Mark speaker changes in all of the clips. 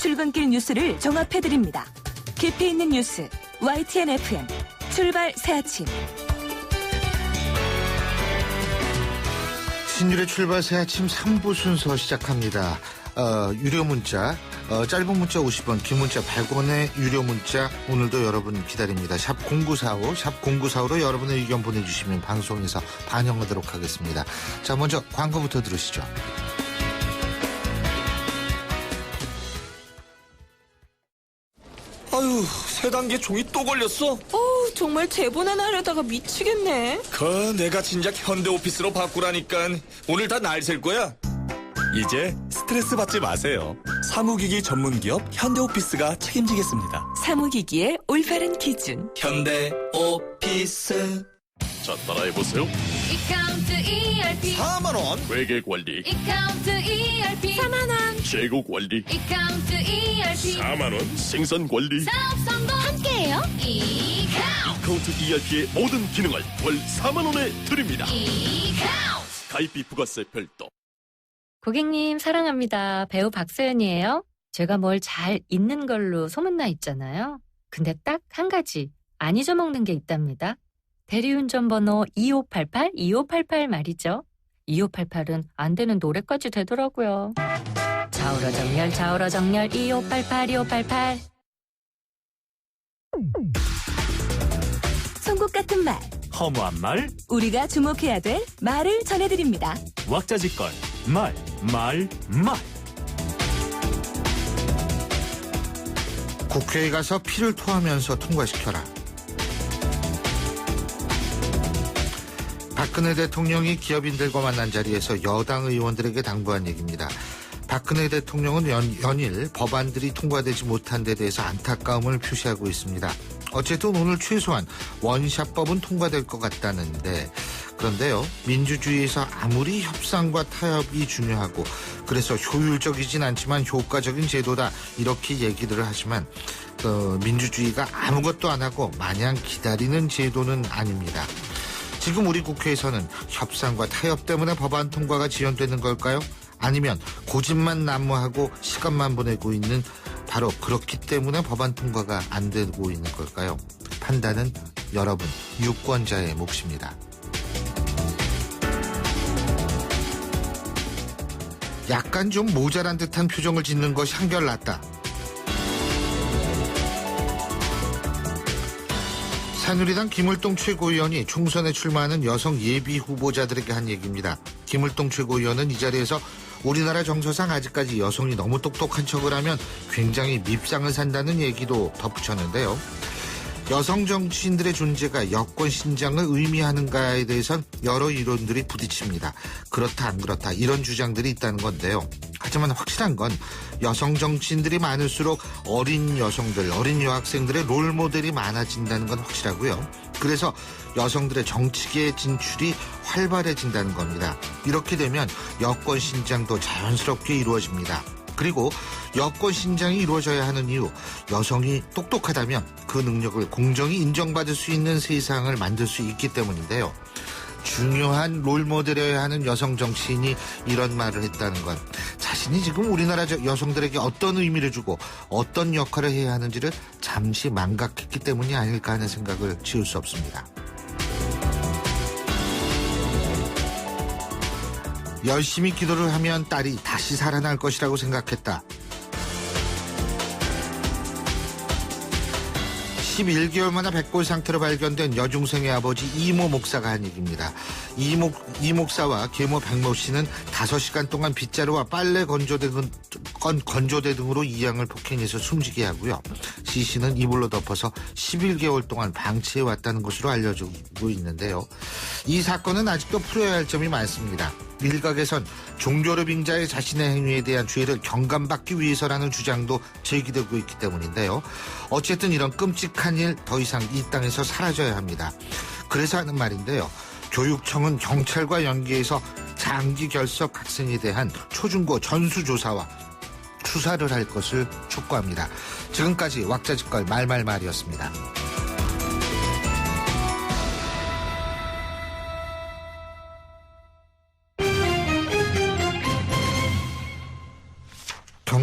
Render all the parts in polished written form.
Speaker 1: 출근길 뉴스를 종합해드립니다. 깊이 있는 뉴스 YTN FM 출발 새아침.
Speaker 2: 신율의 출발 새아침 3부 순서 시작합니다. 유료 문자, 짧은 문자 50원, 긴 문자 100원의 유료 문자 오늘도 여러분 기다립니다. 샵 0945, 샵 0945로 여러분의 의견 보내주시면 방송에서 반영하도록 하겠습니다. 자, 먼저 광고부터 들으시죠.
Speaker 3: 아유, 세 단계 종이 또 걸렸어?
Speaker 4: 정말 제본 하나 하려다가 미치겠네.
Speaker 3: 내가 진작 현대오피스로 바꾸라니까. 오늘 다 날 셀 거야. 이제 스트레스 받지 마세요. 사무기기 전문기업 현대오피스가 책임지겠습니다.
Speaker 1: 사무기기의 올바른 기준
Speaker 3: 현대오피스.
Speaker 5: 자, 따라해보세요.
Speaker 6: 이카운트 ERP
Speaker 3: 4만원.
Speaker 5: 회계관리,
Speaker 6: 이카운트 ERP
Speaker 4: 4만원.
Speaker 5: 재고관리,
Speaker 6: 이카운트 ERP
Speaker 5: 4만원, 생산관리,
Speaker 6: 사업 성공 함께해요.
Speaker 5: 이카운트 ERP의 모든 기능을 월 4만원에 드립니다.
Speaker 6: 이카운트
Speaker 5: 가입비 부가세 별도.
Speaker 7: 고객님 사랑합니다. 배우 박서연이에요. 제가 뭘 잘 잊는 걸로 소문나 있잖아요. 근데 딱 한 가지 안 잊어먹는 게 있답니다. 대리운전 번호 2588 말이죠. 2588은 안 되는 노래까지 되더라고요. 좌우로 정렬 2588.
Speaker 1: 송곳 같은 말,
Speaker 8: 허무한 말,
Speaker 1: 우리가 주목해야 될 말을 전해드립니다.
Speaker 8: 왁자지껄, 말.
Speaker 2: 국회에 가서 피를 토하면서 통과시켜라. 박근혜 대통령이 기업인들과 만난 자리에서 여당 의원들에게 당부한 얘기입니다. 박근혜 대통령은 연일 법안들이 통과되지 못한 데 대해서 안타까움을 표시하고 있습니다. 어쨌든 오늘 최소한 원샷법은 통과될 것 같다는데, 그런데요, 민주주의에서 아무리 협상과 타협이 중요하고 그래서 효율적이진 않지만 효과적인 제도다 이렇게 얘기들을 하지만 민주주의가 아무것도 안 하고 마냥 기다리는 제도는 아닙니다. 지금 우리 국회에서는 협상과 타협 때문에 법안 통과가 지연되는 걸까요? 아니면 고집만 난무하고 시간만 보내고 있는, 바로 그렇기 때문에 법안 통과가 안 되고 있는 걸까요? 판단은 여러분, 유권자의 몫입니다. 약간 좀 모자란 듯한 표정을 짓는 것이 한결 낫다. 새누리당 김을동 최고위원이 총선에 출마하는 여성 예비 후보자들에게 한 얘기입니다. 김을동 최고위원은 이 자리에서 우리나라 정서상 아직까지 여성이 너무 똑똑한 척을 하면 굉장히 밉상을 산다는 얘기도 덧붙였는데요. 여성 정치인들의 존재가 여권 신장을 의미하는가에 대해선 여러 이론들이 부딪힙니다. 그렇다 안 그렇다 이런 주장들이 있다는 건데요. 하지만 확실한 건 여성 정치인들이 많을수록 어린 여성들, 어린 여학생들의 롤모델이 많아진다는 건 확실하고요. 그래서 여성들의 정치계의 진출이 활발해진다는 겁니다. 이렇게 되면 여권 신장도 자연스럽게 이루어집니다. 그리고 여권 신장이 이루어져야 하는 이유, 여성이 똑똑하다면 그 능력을 공정히 인정받을 수 있는 세상을 만들 수 있기 때문인데요. 중요한 롤모델이어야 하는 여성 정치인이 이런 말을 했다는 건 자신이 지금 우리나라 여성들에게 어떤 의미를 주고 어떤 역할을 해야 하는지를 잠시 망각했기 때문이 아닐까 하는 생각을 지울 수 없습니다. 열심히 기도를 하면 딸이 다시 살아날 것이라고 생각했다. 11개월 만에 백골 상태로 발견된 여중생의 아버지 이모 목사가 한 얘기입니다. 이 목사와 계모 백모 씨는 5시간 동안 빗자루와 빨래 건조대 등으로 이 양을 폭행해서 숨지게 하고요. 시 씨는 이불로 덮어서 11개월 동안 방치해왔다는 것으로 알려지고 있는데요. 이 사건은 아직도 풀어야 할 점이 많습니다. 일각에선 종교를 빙자해 자신의 행위에 대한 죄를 경감받기 위해서라는 주장도 제기되고 있기 때문인데요. 어쨌든 이런 끔찍한 일 더 이상 이 땅에서 사라져야 합니다. 그래서 하는 말인데요. 교육청은 경찰과 연계해서 장기 결석 학생에 대한 초중고 전수조사와 수사를 할 것을 촉구합니다. 지금까지 왁자지껄 말이었습니다.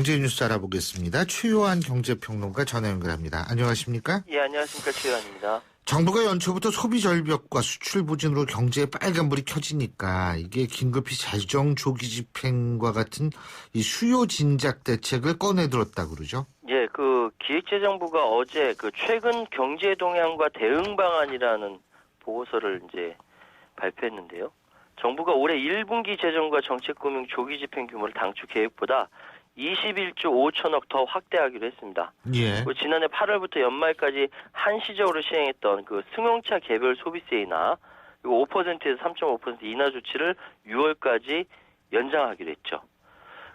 Speaker 2: 경제 뉴스 알아보겠습니다. 최요한 경제평론가 전화 연결합니다. 안녕하십니까?
Speaker 9: 예, 안녕하십니까. 최요한입니다.
Speaker 2: 정부가 연초부터 소비 절벽과 수출 부진으로 경제에 빨간불이 켜지니까 이게 긴급히 재정 조기 집행과 같은 이 수요 진작 대책을 꺼내들었다고 그러죠?
Speaker 9: 예, 기획재정부가 어제 최근 경제 동향과 대응 방안이라는 보고서를 이제 발표했는데요. 정부가 올해 1분기 재정과 정책금융 조기 집행 규모를 당초 계획보다 21조 5천억 더 확대하기로 했습니다.
Speaker 2: 예.
Speaker 9: 지난해 8월부터 연말까지 한시적으로 시행했던 승용차 개별 소비세이나 5%에서 3.5% 인하 조치를 6월까지 연장하기로 했죠.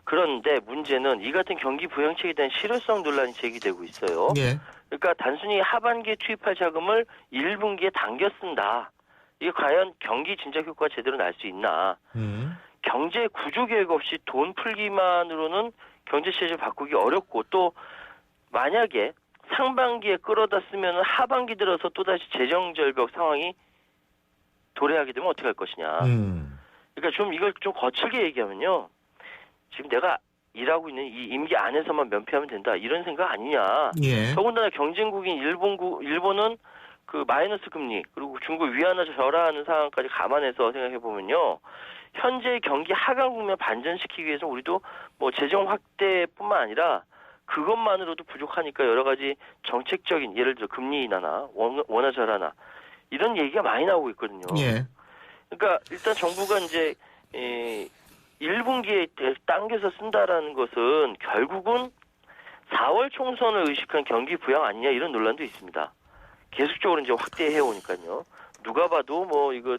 Speaker 9: 그런데 문제는 이 같은 경기 부양책에 대한 실효성 논란이 제기되고 있어요.
Speaker 2: 예.
Speaker 9: 그러니까 단순히 하반기에 투입할 자금을 1분기에 당겨 쓴다. 이게 과연 경기 진작 효과가 제대로 날 수 있나. 경제 구조 계획 없이 돈 풀기만으로는 경제 체제를 바꾸기 어렵고 또 만약에 상반기에 끌어다 쓰면 하반기 들어서 또다시 재정 절벽 상황이 도래하게 되면 어떻게 할 것이냐. 그러니까 이걸 좀 거칠게 얘기하면요. 지금 내가 일하고 있는 이 임기 안에서만 면피하면 된다. 이런 생각 아니냐.
Speaker 2: 예.
Speaker 9: 더군다나 경쟁국인 일본은 마이너스 금리 그리고 중국 위안화 절하하는 상황까지 감안해서 생각해 보면요. 현재 경기 하강 국면 반전시키기 위해서 우리도 재정 확대뿐만 아니라 그것만으로도 부족하니까 여러 가지 정책적인 예를 들어 금리 인하나 원화 절하나 이런 얘기가 많이 나오고 있거든요.
Speaker 2: 예.
Speaker 9: 그러니까 일단 정부가 이제 1분기에 당겨서 쓴다라는 것은 결국은 4월 총선을 의식한 경기 부양 아니냐 이런 논란도 있습니다. 계속적으로 이제 확대해 오니까요. 누가 봐도 이거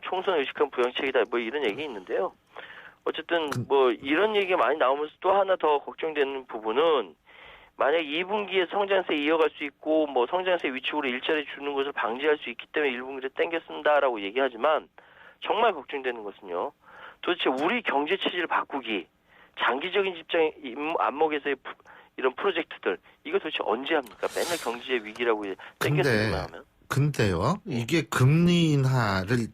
Speaker 9: 총선 의식한 부양책이다 이런 얘기 있는데요. 어쨌든 이런 얘기가 많이 나오면서 또 하나 더 걱정되는 부분은 만약 2분기에 성장세 이어갈 수 있고 성장세 위축으로 일자리 주는 것을 방지할 수 있기 때문에 1분기를 땡겨 쓴다라고 얘기하지만 정말 걱정되는 것은요. 도대체 우리 경제 체질을 바꾸기 장기적인 집중 안목에서의 이런 프로젝트들 이거 도대체 언제 합니까? 맨날 경제 위기라고 땡겨 쓰기만 하면.
Speaker 2: 근데요, 이게 금리 인하를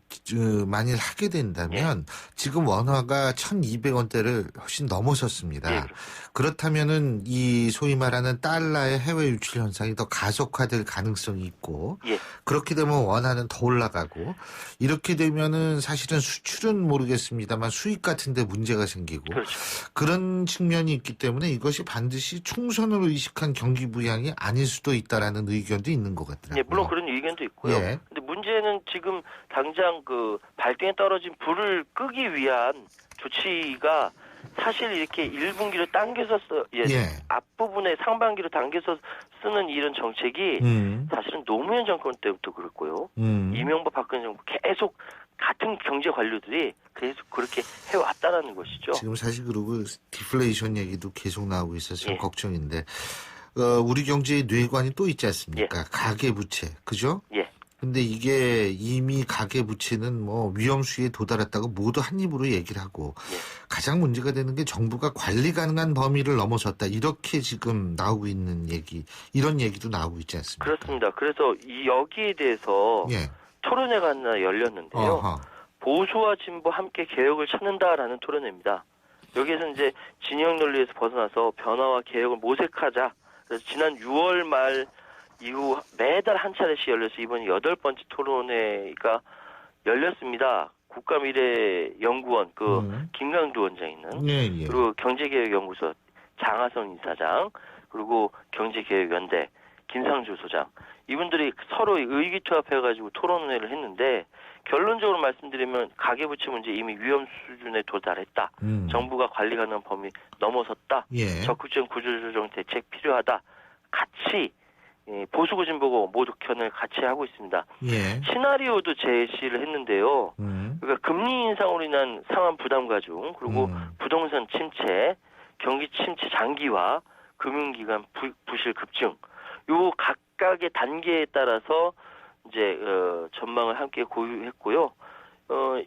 Speaker 2: 만일 하게 된다면 지금 원화가 1,200원대를 훨씬 넘어섰습니다.
Speaker 9: 예,
Speaker 2: 그렇다면은 이 소위 말하는 달러의 해외 유출 현상이 더 가속화될 가능성이 있고 그렇게 되면 원화는 더 올라가고 이렇게 되면은 사실은 수출은 모르겠습니다만 수입 같은 데 문제가 생기고 그런 측면이 있기 때문에 이것이 반드시 총선으로 의식한 경기 부양이 아닐 수도 있다라는 의견도 있는 것 같더라고요.
Speaker 9: 예, 물론 그런 의견도 있고요. 근데 문제는 지금 당장 발등에 떨어진 불을 끄기 위한 조치가 사실 이렇게 1분기로 당겨서 앞부분에 상반기로 당겨서 쓰는 이런 정책이 사실은 노무현 정권 때부터 그랬고요. 이명박 박근혜 정부 계속 같은 경제 관료들이 계속 그렇게 해왔다라는 것이죠.
Speaker 2: 지금 사실 그리고 디플레이션 얘기도 계속 나오고 있어서 좀 걱정인데 우리 경제의 뇌관이 또 있지 않습니까? 가계부채, 그죠? 근데 이게 이미 가계부채는 위험 수위에 도달했다고 모두 한 입으로 얘기를 하고 가장 문제가 되는 게 정부가 관리 가능한 범위를 넘어섰다. 이렇게 지금 나오고 있는 얘기, 이런 얘기도 나오고 있지 않습니까?
Speaker 9: 그렇습니다. 그래서 여기에 대해서 토론회가 하나 열렸는데요. 보수와 진보 함께 개혁을 찾는다라는 토론회입니다. 여기에서 이제 진영 논리에서 벗어나서 변화와 개혁을 모색하자. 그래서 지난 6월 말 이후 매달 한 차례씩 열려서 이번이 8번째 토론회가 열렸습니다. 국가미래연구원 김강두 원장 있는 그리고 경제개혁연구소 장하성 이사장 그리고 경제개혁연대 김상조 소장 이분들이 서로 의기투합해가지고 토론회를 했는데 결론적으로 말씀드리면 가계부채 문제 이미 위험 수준에 도달했다. 정부가 관리 가능한 범위 넘어섰다. 적극적인 구조조정 대책 필요하다. 같이 보수고 진보고 모두 견해를 같이 하고 있습니다. 시나리오도 제시를 했는데요. 그러니까 금리 인상으로 인한 상환 부담 가중 그리고 부동산 침체, 경기 침체 장기화, 금융기관 부실 급증 요 각각의 단계에 따라서 이제 전망을 함께 공유했고요.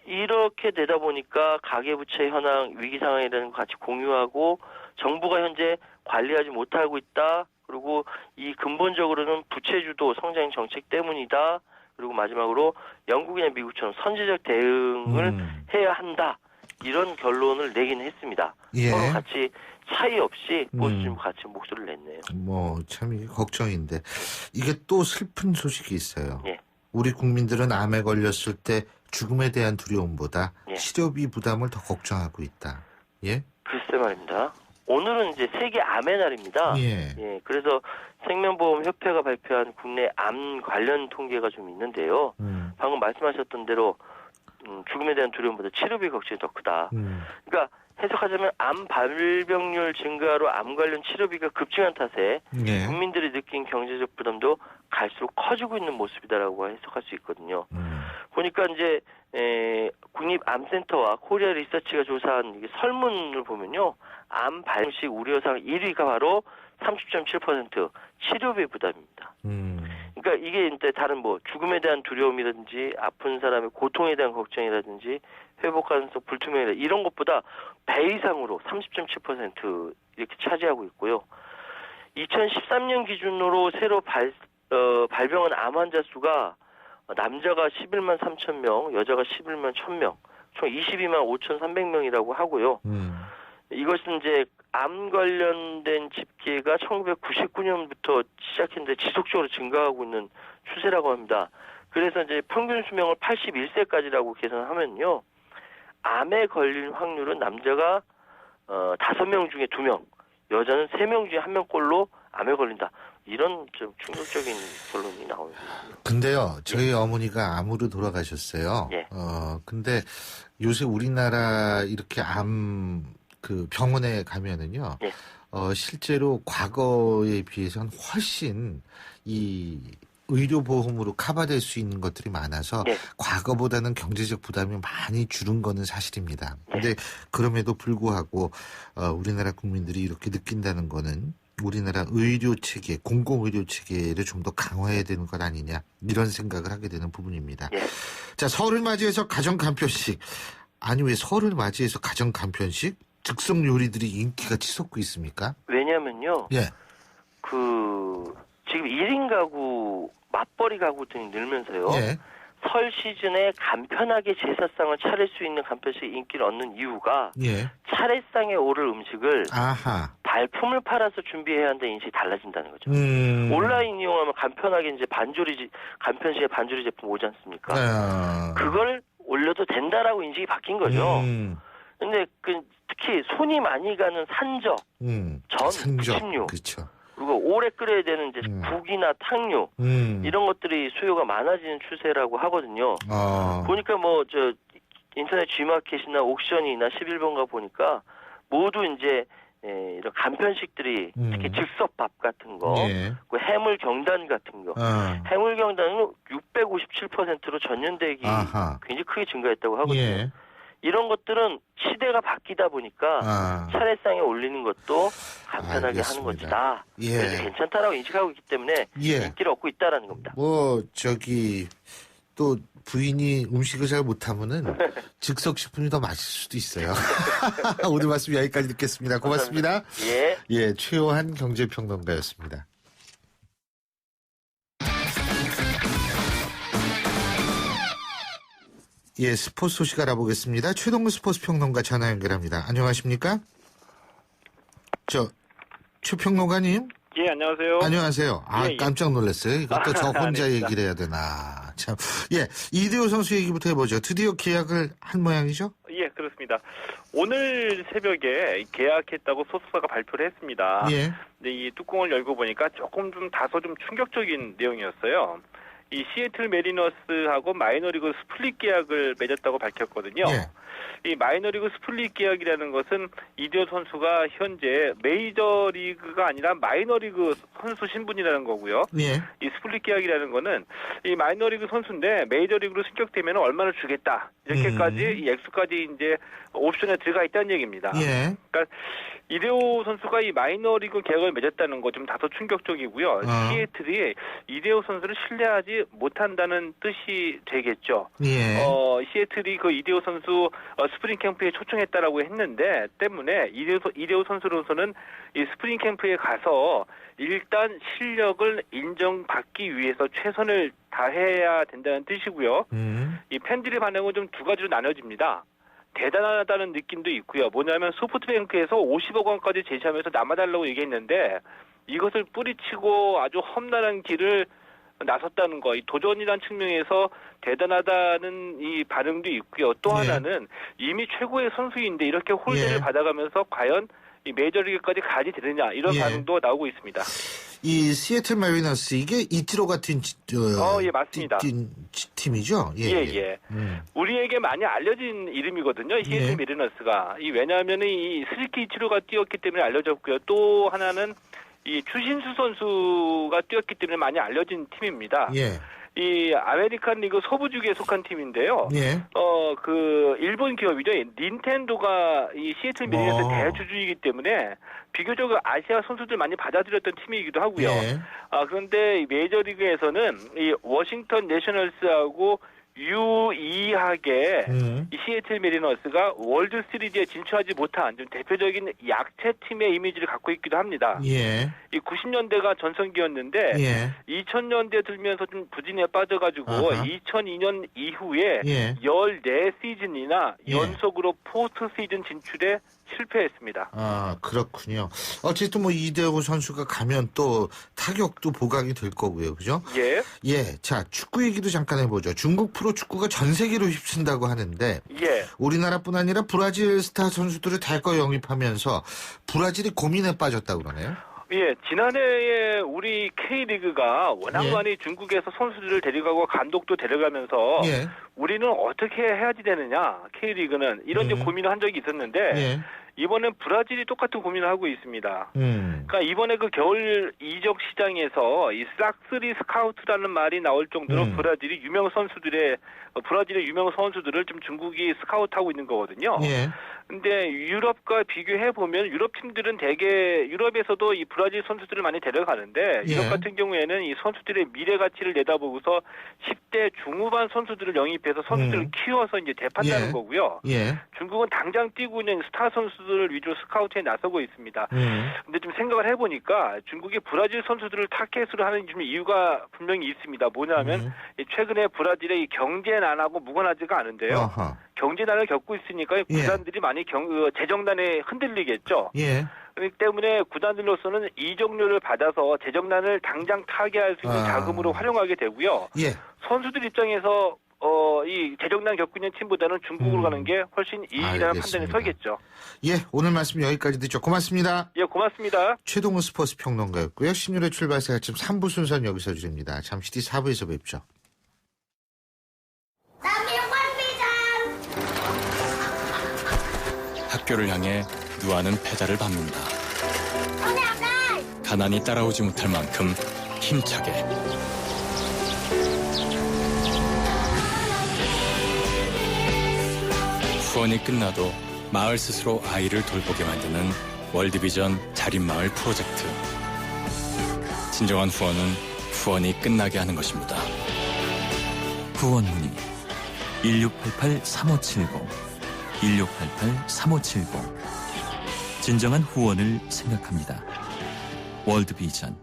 Speaker 9: 이렇게 되다 보니까 가계부채 현황, 위기 상황이라는 거 같이 공유하고 정부가 현재 관리하지 못하고 있다. 그리고 이 근본적으로는 부채주도 성장 정책 때문이다. 그리고 마지막으로 영국이나 미국처럼 선제적 대응을 해야 한다. 이런 결론을 내긴 했습니다.
Speaker 2: 예.
Speaker 9: 서로 같이 차이 없이 보수 같이 목소리를 냈네요.
Speaker 2: 뭐 참 이게 걱정인데 이게 또 슬픈 소식이 있어요.
Speaker 9: 예.
Speaker 2: 우리 국민들은 암에 걸렸을 때 죽음에 대한 두려움보다
Speaker 9: 예.
Speaker 2: 치료비 부담을 더 걱정하고 있다. 예?
Speaker 9: 글쎄 말입니다. 오늘은 이제 세계 암의 날입니다.
Speaker 2: 예.
Speaker 9: 그래서 생명보험협회가 발표한 국내 암 관련 통계가 좀 있는데요. 방금 말씀하셨던 대로 죽음에 대한 두려움보다 치료비 걱정이 더 크다. 그러니까 해석하자면 암 발병률 증가로 암 관련 치료비가 급증한 탓에
Speaker 2: 예.
Speaker 9: 국민들이 느낀 경제적 부담도 갈수록 커지고 있는 모습이다라고 해석할 수 있거든요. 보니까 이제 국립암센터와 코리아 리서치가 조사한 이게 설문을 보면요. 암 발병시 우려사항 1위가 바로 30.7% 치료비 부담입니다. 그러니까 이게 이제 다른 뭐 죽음에 대한 두려움이라든지 아픈 사람의 고통에 대한 걱정이라든지 회복 가능성 불투명이다 이런 것보다 배 이상으로 30.7% 이렇게 차지하고 있고요. 2013년 기준으로 새로 발병한 암 환자 수가 남자가 11만 3천 명, 여자가 11만 1,000명, 총 22만 5,300명이라고 하고요. 이것은 이제 암 관련된 집계가 1999년부터 시작했는데 지속적으로 증가하고 있는 추세라고 합니다. 그래서 이제 평균 수명을 81세까지라고 계산하면요. 암에 걸린 확률은 남자가 5명 중에 2명, 여자는 3명 중에 1명꼴로 암에 걸린다. 이런 좀 충격적인 결론이 나옵니다.
Speaker 2: 근데요, 저희 어머니가 암으로 돌아가셨어요.
Speaker 9: 예.
Speaker 2: 근데 요새 우리나라 이렇게 그 병원에 가면은요,
Speaker 9: 예.
Speaker 2: 실제로 과거에 비해서는 훨씬 이 의료보험으로 커버될 수 있는 것들이 많아서
Speaker 9: 예.
Speaker 2: 과거보다는 경제적 부담이 많이 줄은 거는 사실입니다. 근데 그럼에도 불구하고 우리나라 국민들이 이렇게 느낀다는 거는 우리나라 의료 체계, 공공의료 체계를 좀 더 강화해야 되는 것 아니냐 이런 생각을 하게 되는 부분입니다.
Speaker 9: 예.
Speaker 2: 자, 설을 맞이해서 가정 간편식. 아니 왜 설을 맞이해서 가정 간편식? 즉석 요리들이 인기가 치솟고 있습니까?
Speaker 9: 왜냐면요.
Speaker 2: 예.
Speaker 9: 지금 1인 가구, 맞벌이 가구 등이 늘면서요.
Speaker 2: 예.
Speaker 9: 설 시즌에 간편하게 제사상을 차릴 수 있는 간편식 인기를 얻는 이유가
Speaker 2: 예.
Speaker 9: 차례상에 오를 음식을
Speaker 2: 아하.
Speaker 9: 발품을 팔아서 준비해야 한다는 인식이 달라진다는 거죠. 온라인 이용하면 간편하게 이제 간편식의 반조리 제품 오지 않습니까? 그걸 올려도 된다라고 인식이 바뀐 거죠. 근데 특히 손이 많이 가는 산적, 전, 부침류,
Speaker 2: 그렇죠.
Speaker 9: 그리고 오래 끓여야 되는 이제 국이나 탕류 이런 것들이 수요가 많아지는 추세라고 하거든요. 보니까 인터넷 G마켓이나 옥션이나 11번가 보니까 모두 이제 이런 간편식들이 특히 즉석밥 같은 거,
Speaker 2: 예.
Speaker 9: 그 해물 경단 같은 거, 해물 경단은 657%로 전년 대비 굉장히 크게 증가했다고 하거든요.
Speaker 2: 예.
Speaker 9: 이런 것들은 시대가 바뀌다 보니까 차례상에 올리는 것도 간편하게
Speaker 2: 알겠습니다.
Speaker 9: 하는 것이다.
Speaker 2: 예.
Speaker 9: 그래서 괜찮다라고 인식하고 있기 때문에
Speaker 2: 예.
Speaker 9: 인기를 얻고 있다라는 겁니다.
Speaker 2: 또 부인이 음식을 잘 못하면은 즉석식품이 더 맛있을 수도 있어요. 오늘 말씀 여기까지 듣겠습니다. 고맙습니다.
Speaker 9: 예.
Speaker 2: 예, 최호한 경제평론가였습니다. 예, 스포츠 소식 알아보겠습니다. 최동근 스포츠 평론가 전화 연결합니다. 안녕하십니까? 최 평론가님?
Speaker 10: 예, 안녕하세요.
Speaker 2: 안녕하세요.
Speaker 10: 예.
Speaker 2: 깜짝 놀랐어요. 이것도 저 혼자 얘기를 해야 되나. 참. 예, 이대호 선수 얘기부터 해보죠. 드디어 계약을 한 모양이죠?
Speaker 10: 예, 그렇습니다. 오늘 새벽에 계약했다고 소속사가 발표를 했습니다.
Speaker 2: 예.
Speaker 10: 근데 이 뚜껑을 열고 보니까 다소 충격적인 내용이었어요. 이 시애틀 메리너스하고 마이너리그 스플릿 계약을 맺었다고 밝혔거든요.
Speaker 2: 예.
Speaker 10: 이 마이너리그 스플릿 계약이라는 것은 이대호 선수가 현재 메이저리그가 아니라 마이너리그 선수 신분이라는 거고요.
Speaker 2: 예.
Speaker 10: 이 스플릿 계약이라는 거는 이 마이너리그 선수인데 메이저리그로 승격되면 얼마나 주겠다. 이렇게까지 이 액수까지 이제 옵션에 들어가 있다는 얘기입니다.
Speaker 2: 예.
Speaker 10: 그러니까 이대호 선수가 이 마이너리그 계약을 맺었다는 거 좀 다소 충격적이고요. 시애틀이 이대호 선수를 신뢰하지 못한다는 뜻이 되겠죠.
Speaker 2: 예.
Speaker 10: 시애틀이 그 이대호 선수 스프링 캠프에 초청했다라고 했는데 때문에 이대호 선수로서는 이 스프링 캠프에 가서 일단 실력을 인정받기 위해서 최선을 다해야 된다는 뜻이고요. 이 팬들의 반응은 좀 두 가지로 나눠집니다. 대단하다는 느낌도 있고요. 뭐냐면 소프트뱅크에서 50억 원까지 제시하면서 남아달라고 얘기했는데 이것을 뿌리치고 아주 험난한 길을 나섰다는 거, 이 도전이라는 측면에서 대단하다는 이 반응도 있고요. 또 하나는 이미 최고의 선수인데 이렇게 홀대를 받아가면서 과연 이 메이저리그까지 가지 되느냐 이런 반응도 나오고 있습니다.
Speaker 2: 이 시애틀 마리너스 이게 이치로 같은
Speaker 10: 예, 맞습니다.
Speaker 2: 팀이죠?
Speaker 10: 예. 우리에게 많이 알려진 이름이거든요. 시애틀 마리너스가. 왜냐하면 이 스즈키 이치로가 뛰었기 때문에 알려졌고요. 또 하나는 이 추신수 선수가 뛰었기 때문에 많이 알려진 팀입니다. 이 아메리칸 리그 서부지구에 속한 팀인데요. 그 일본 기업이죠. 닌텐도가 이 시애틀 마리너스 대주주이기 때문에 비교적 아시아 선수들 많이 받아들였던 팀이기도 하고요. 그런데 메이저리그에서는 이 워싱턴 내셔널스하고 유의하게 이 시애틀 메리너스가 월드 시리즈에 진출하지 못한 좀 대표적인 약체 팀의 이미지를 갖고 있기도 합니다. 이 90년대가 전성기였는데 2000년대 들면서 좀 부진에 빠져가지고 2002년 이후에 14시즌이나 연속으로 포스트 시즌 진출에 실패했습니다.
Speaker 2: 아, 그렇군요. 어쨌든 뭐 이대호 선수가 가면 또 타격도 보강이 될 거고요. 그죠? 자, 축구 얘기도 잠깐 해보죠. 중국 프로축구가 전 세계로 휩쓴다고 하는데 우리나라뿐 아니라 브라질 스타 선수들을 대거 영입하면서 브라질이 고민에 빠졌다고 그러네요.
Speaker 10: 지난해에 우리 K리그가 워낙 많이 중국에서 선수들을 데려가고 감독도 데려가면서 우리는 어떻게 해야지 되느냐, K리그는 이런 고민을 한 적이 있었는데 이번엔 브라질이 똑같은 고민을 하고 있습니다. 그러니까 이번에 그 겨울 이적 시장에서 이 싹스리 스카우트라는 말이 나올 정도로 브라질의 유명 선수들을 좀 중국이 스카우트하고 있는 거거든요. 근데 유럽과 비교해 보면 유럽 팀들은 대개 유럽에서도 이 브라질 선수들을 많이 데려가는데 유럽 같은 경우에는 이 선수들의 미래 가치를 내다보고서 10대 중후반 선수들을 영입해서 선수들을 키워서 이제 대판다는 거고요. 중국은 당장 뛰고 있는 스타 선수들을 위주로 스카우트에 나서고 있습니다. 근데 좀 생각을 해보니까 중국이 브라질 선수들을 타겟으로 하는 좀 이유가 분명히 있습니다. 뭐냐면 최근에 브라질의 이 경제난하고 무관하지가 않은데요. 경제난을 겪고 있으니까 구단들이 많이 재정난에 흔들리겠죠. 그렇기 때문에 구단들로서는 이적료를 받아서 재정난을 당장 타개할 수 있는 자금으로 활용하게 되고요. 선수들 입장에서 이 재정난 겪고 있는 팀보다는 중국으로 가는 게 훨씬 이익이라는 판단이 서겠죠.
Speaker 2: 오늘 말씀 여기까지 듣죠. 고맙습니다.
Speaker 10: 고맙습니다.
Speaker 2: 최동훈 스포츠 평론가였고요. 신율의 출발사 아침 3부 순서는 여기서 드립니다. 잠시 뒤 4부에서 뵙죠.
Speaker 3: 학교를 향해 누아는 페달을 밟는다. 가난이 따라오지 못할 만큼 힘차게. 후원이 끝나도 마을 스스로 아이를 돌보게 만드는 월드비전 자립마을 프로젝트. 진정한 후원은 후원이 끝나게 하는 것입니다.
Speaker 11: 후원 문의 1688-3570 1688-3570 진정한 후원을 생각합니다. 월드비전.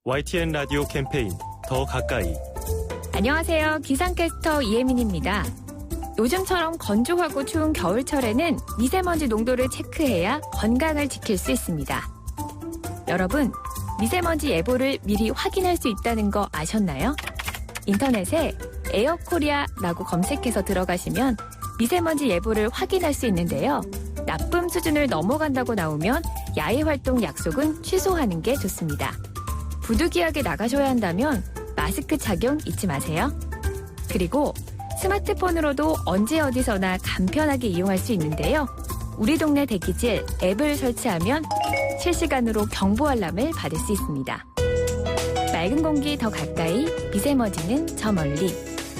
Speaker 8: YTN 라디오 캠페인 더 가까이.
Speaker 12: 안녕하세요. 기상캐스터 이혜민입니다. 요즘처럼 건조하고 추운 겨울철에는 미세먼지 농도를 체크해야 건강을 지킬 수 있습니다. 여러분, 미세먼지 예보를 미리 확인할 수 있다는 거 아셨나요? 인터넷에 에어코리아라고 검색해서 들어가시면 미세먼지 예보를 확인할 수 있는데요. 나쁨 수준을 넘어간다고 나오면 야외 활동 약속은 취소하는 게 좋습니다. 부득이하게 나가셔야 한다면 마스크 착용 잊지 마세요. 그리고 스마트폰으로도 언제 어디서나 간편하게 이용할 수 있는데요. 우리 동네 대기질 앱을 설치하면 실시간으로 경보 알람을 받을 수 있습니다. 맑은 공기 더 가까이, 미세먼지는 저 멀리.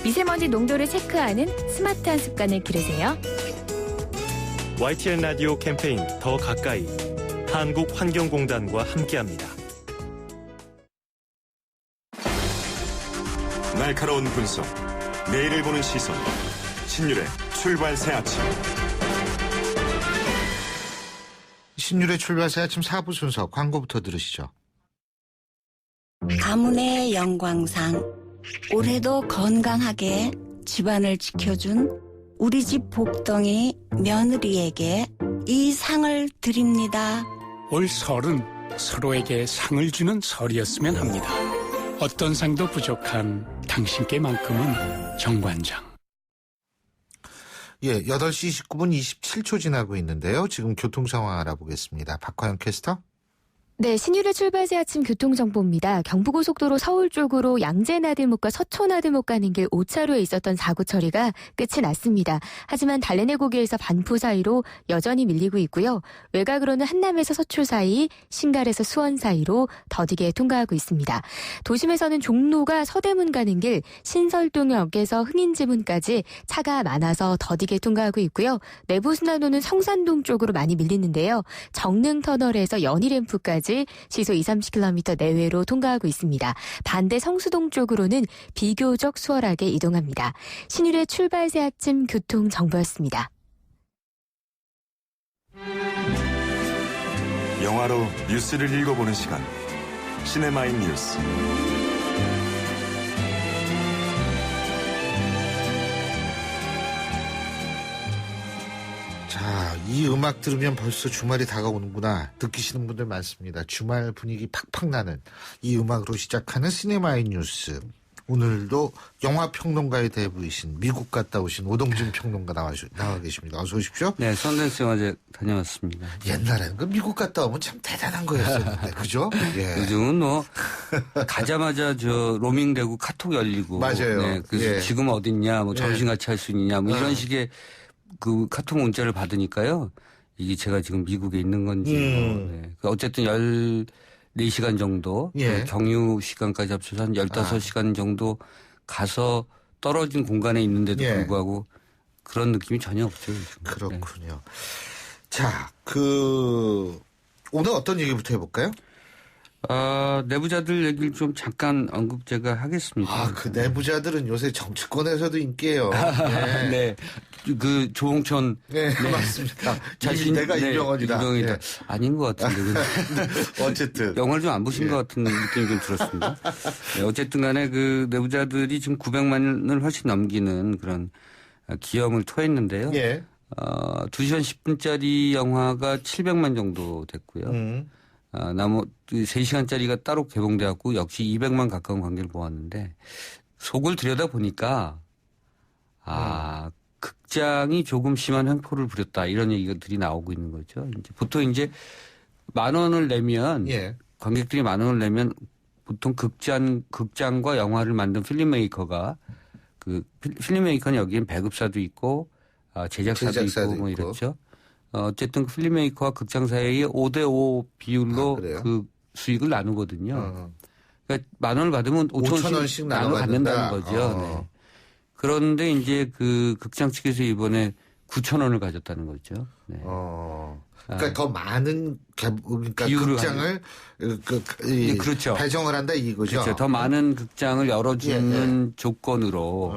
Speaker 12: 미세먼지 농도를 체크하는 스마트한 습관을 기르세요.
Speaker 8: YTN 라디오 캠페인 더 가까이. 한국환경공단과 함께합니다.
Speaker 13: 날카로운 분석, 내일을 보는 시선. 신율의 출발 새 아침.
Speaker 2: 신율의 출발 새 아침 4부 순서 광고부터 들으시죠.
Speaker 14: 가문의 영광상, 올해도 건강하게 집안을 지켜준 우리 집 복덩이 며느리에게 이 상을 드립니다.
Speaker 15: 올 설은 서로에게 상을 주는 설이었으면 합니다. 어떤 상도 부족한 당신께만큼은 정관장.
Speaker 2: 예, 8시 29분 27초 지나고 있는데요. 지금 교통 상황 알아보겠습니다. 박화영 캐스터.
Speaker 12: 네, 신유래 출발새 아침 교통정보입니다. 경부고속도로 서울 쪽으로 양재나들목과 서초나들목 가는 길 5차로에 있었던 사고 처리가 끝이 났습니다. 하지만 달래내고개에서 반포 사이로 여전히 밀리고 있고요. 외곽으로는 한남에서 서초 사이, 신갈에서 수원 사이로 더디게 통과하고 있습니다. 도심에서는 종로가 서대문 가는 길 신설동역에서 흥인지문까지 차가 많아서 더디게 통과하고 있고요. 내부순환로는 성산동 쪽으로 많이 밀리는데요. 정릉터널에서 연희램프까지 시속 20-30km 내외로 통과하고 있습니다. 반대 성수동 쪽으로는 비교적 수월하게 이동합니다. 신유래 출발새 아침 교통정보였습니다.
Speaker 13: 영화로 뉴스를 읽어보는 시간. 시네마인 뉴스.
Speaker 2: 자, 이 음악 들으면 벌써 주말이 다가오는구나 느끼시는 분들 많습니다. 주말 분위기 팍팍 나는 이 음악으로 시작하는 시네마인 뉴스. 오늘도 영화평론가의 대부이신 미국 갔다 오신 오동진 평론가 나와 계십니다. 어서 오십시오.
Speaker 16: 네, 선댄스 영화제 다녀왔습니다.
Speaker 2: 옛날에는 그 미국 갔다 오면 참 대단한 거였었는데, 그죠? 예.
Speaker 16: 요즘은 뭐 가자마자 저 로밍되고 카톡 열리고,
Speaker 2: 맞아요.
Speaker 16: 네, 그래서
Speaker 2: 예.
Speaker 16: 지금 어딨냐, 뭐 점심 같이 할 수 있냐, 뭐 이런 식의 그 카톡 문자를 받으니까요. 이게 제가 지금 미국에 있는 건지, 네. 어쨌든 14시간 정도,
Speaker 2: 예.
Speaker 16: 경유 시간까지 합쳐서 한 15시간 정도 가서 떨어진 공간에 있는데도
Speaker 2: 예.
Speaker 16: 불구하고 그런 느낌이 전혀 없죠. 요즘.
Speaker 2: 그렇군요. 네. 자, 오늘 어떤 얘기부터 해볼까요?
Speaker 16: 내부자들 얘기를 좀 잠깐 언급 제가 하겠습니다.
Speaker 2: 그 내부자들은 요새 정치권에서도 인기예요.
Speaker 16: 네. 네. 그 조홍천.
Speaker 2: 네, 네. 맞습니다.
Speaker 16: 자신
Speaker 2: 내가 이병헌이다.
Speaker 16: 이병헌이다.
Speaker 2: 네.
Speaker 16: 아닌 것 같은데.
Speaker 2: 어쨌든.
Speaker 16: 영화를 좀 안 보신 것 같은 느낌이 좀 들었습니다. 네, 어쨌든 간에 그 내부자들이 지금 900만을 훨씬 넘기는 그런 기염을 토했는데요.
Speaker 2: 예.
Speaker 16: 2시간 10분짜리 영화가 700만 정도 됐고요. 나머지 3시간짜리가 따로 개봉되었고 역시 200만 가까운 관계를 모았는데 속을 들여다보니까 극장이 조금 심한 횡포를 부렸다 이런 얘기들이 나오고 있는 거죠. 이제 보통 이제 10,000원을 내면
Speaker 2: 예.
Speaker 16: 관객들이 10,000원을 내면 보통 극장과 영화를 만든 필름메이커가 그 필름메이커는 여기엔 배급사도 있고 제작사도 있고 뭐 이렇죠. 어쨌든 필름메이커와 극장 사이에 5대5 비율로 그 수익을 나누거든요. 그러니까 10,000원을 받으면 5,000원씩 나눠 갖는다는 거죠. 네. 그런데 이제 그 극장 측에서 이번에 9,000원을 가졌다는 거죠. 네.
Speaker 2: 그러니까 더 많은 그러니까 극장을
Speaker 16: 그렇죠.
Speaker 2: 배정을 한다 이거죠.
Speaker 16: 그렇죠. 더 많은 극장을 열어주는 조건으로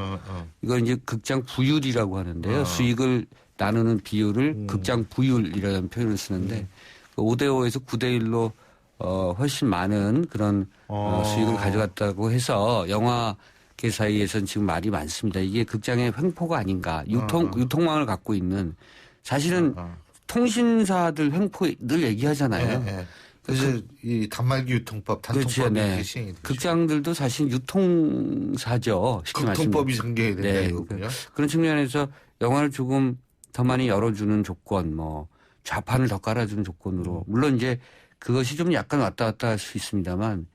Speaker 16: 이걸 이제 극장 부율이라고 하는데요. 수익을 나누는 비율을 극장 부율이라는 표현을 쓰는데 5대5에서 9대1로 훨씬 많은 그런 수익을 가져갔다고 해서 영화계 사이에서는 지금 말이 많습니다. 이게 극장의 횡포가 아닌가. 유통망을 갖고 있는 사실은 통신사들 횡포 늘 얘기하잖아요.
Speaker 2: 네. 그래서 이 단말기 유통법, 단통법이
Speaker 16: 네.
Speaker 2: 시행이 되죠.
Speaker 16: 극장들도 사실 유통사죠. 쉽게 말씀드리면.
Speaker 2: 극통법이 생겨야 된다
Speaker 16: 네.
Speaker 2: 이거군요.
Speaker 16: 그런 측면에서 영화를 조금 더 많이 열어주는 조건, 뭐 좌판을 더 깔아주는 조건으로 물론 이제 그것이 좀 약간 왔다 갔다 할 수 있습니다만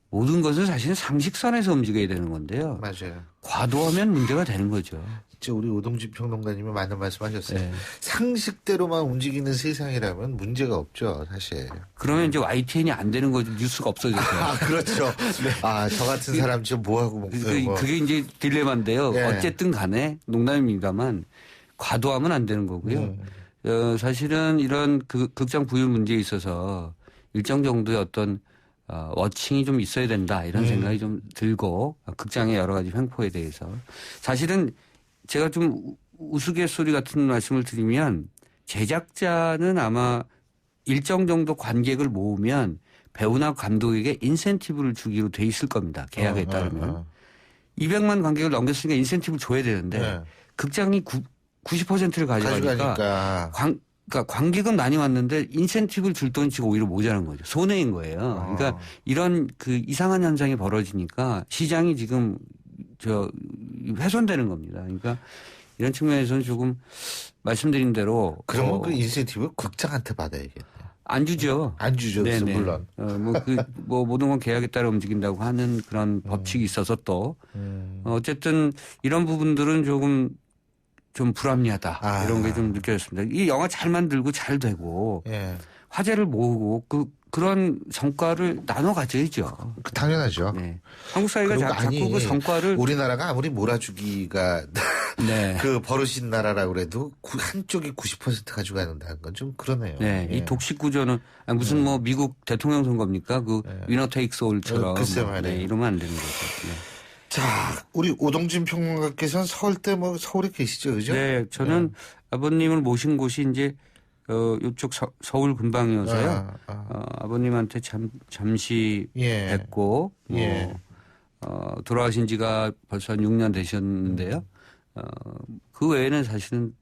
Speaker 16: 모든 것은 사실은 상식선에서 움직여야 되는 건데요.
Speaker 2: 맞아요.
Speaker 16: 과도하면 문제가 되는 거죠.
Speaker 2: 진짜 우리 오동진 평론가님이 많은 말씀하셨어요.
Speaker 16: 네.
Speaker 2: 상식대로만 움직이는 세상이라면 문제가 없죠, 사실.
Speaker 16: 그러면 이제 YTN이 안 되는 거죠. 뉴스가 없어졌어요.
Speaker 2: 그렇죠. 네. 저 같은 사람 지금 뭐 하고 먹어요.
Speaker 16: 그게 이제 딜레마인데요.
Speaker 2: 네.
Speaker 16: 어쨌든 간에 농담입니다만 과도하면 안 되는 거고요. 사실은 이런 극장 부율 문제에 있어서 일정 정도의 어떤 워칭이 좀 있어야 된다 이런 생각이 좀 들고 극장의 여러 가지 횡포에 대해서 사실은 제가 좀 우스갯소리 같은 말씀을 드리면 제작자는 아마 일정 정도 관객을 모으면 배우나 감독에게 인센티브를 주기로 돼 있을 겁니다. 계약에 따르면. 200만 관객을 넘겼으니까 인센티브를 줘야 되는데 극장이 90%를 가져가니까 그러니까 관객은 많이 왔는데 인센티브를 줄 돈이 지금 오히려 모자란 거죠. 손해인 거예요. 그러니까 이런 그 이상한 현상이 벌어지니까 시장이 지금 훼손되는 겁니다. 그러니까 이런 측면에서는 조금 말씀드린 대로
Speaker 2: 그러면 그 인센티브 극장한테 받아야겠네요.
Speaker 16: 안 주죠.
Speaker 2: 안 주죠. 물론.
Speaker 16: 모든 건 계약에 따라 움직인다고 하는 그런 법칙이 있어서 또 어쨌든 이런 부분들은 좀 불합리하다. 이런 게 좀 느껴졌습니다. 이 영화 잘 만들고 잘 되고 화제를 모으고 그런 성과를 나눠 가져야죠.
Speaker 2: 당연하죠.
Speaker 16: 네. 한국 사회가 자꾸 그 성과를
Speaker 2: 우리나라가 아무리 몰아주기가 그 버릇인 나라라고 그래도 한쪽이 90% 가져가는다는 건 좀 그러네요.
Speaker 16: 네. 이 독식 구조는 무슨 뭐 미국 대통령 선거입니까? 그 위너 테이크스 올처럼
Speaker 2: 글쎄 말이에요.
Speaker 16: 이러면 안 되는 거죠. 네.
Speaker 2: 자, 우리 오동진 평론가께서는 서울에 계시죠, 그죠?
Speaker 16: 네, 저는 아버님을 모신 곳이 이제 이쪽 서울 근방이어서요. 아버님한테 잠시 뵙고 돌아가신 지가 벌써 한 6년 되셨는데요. 그 외에는 사실은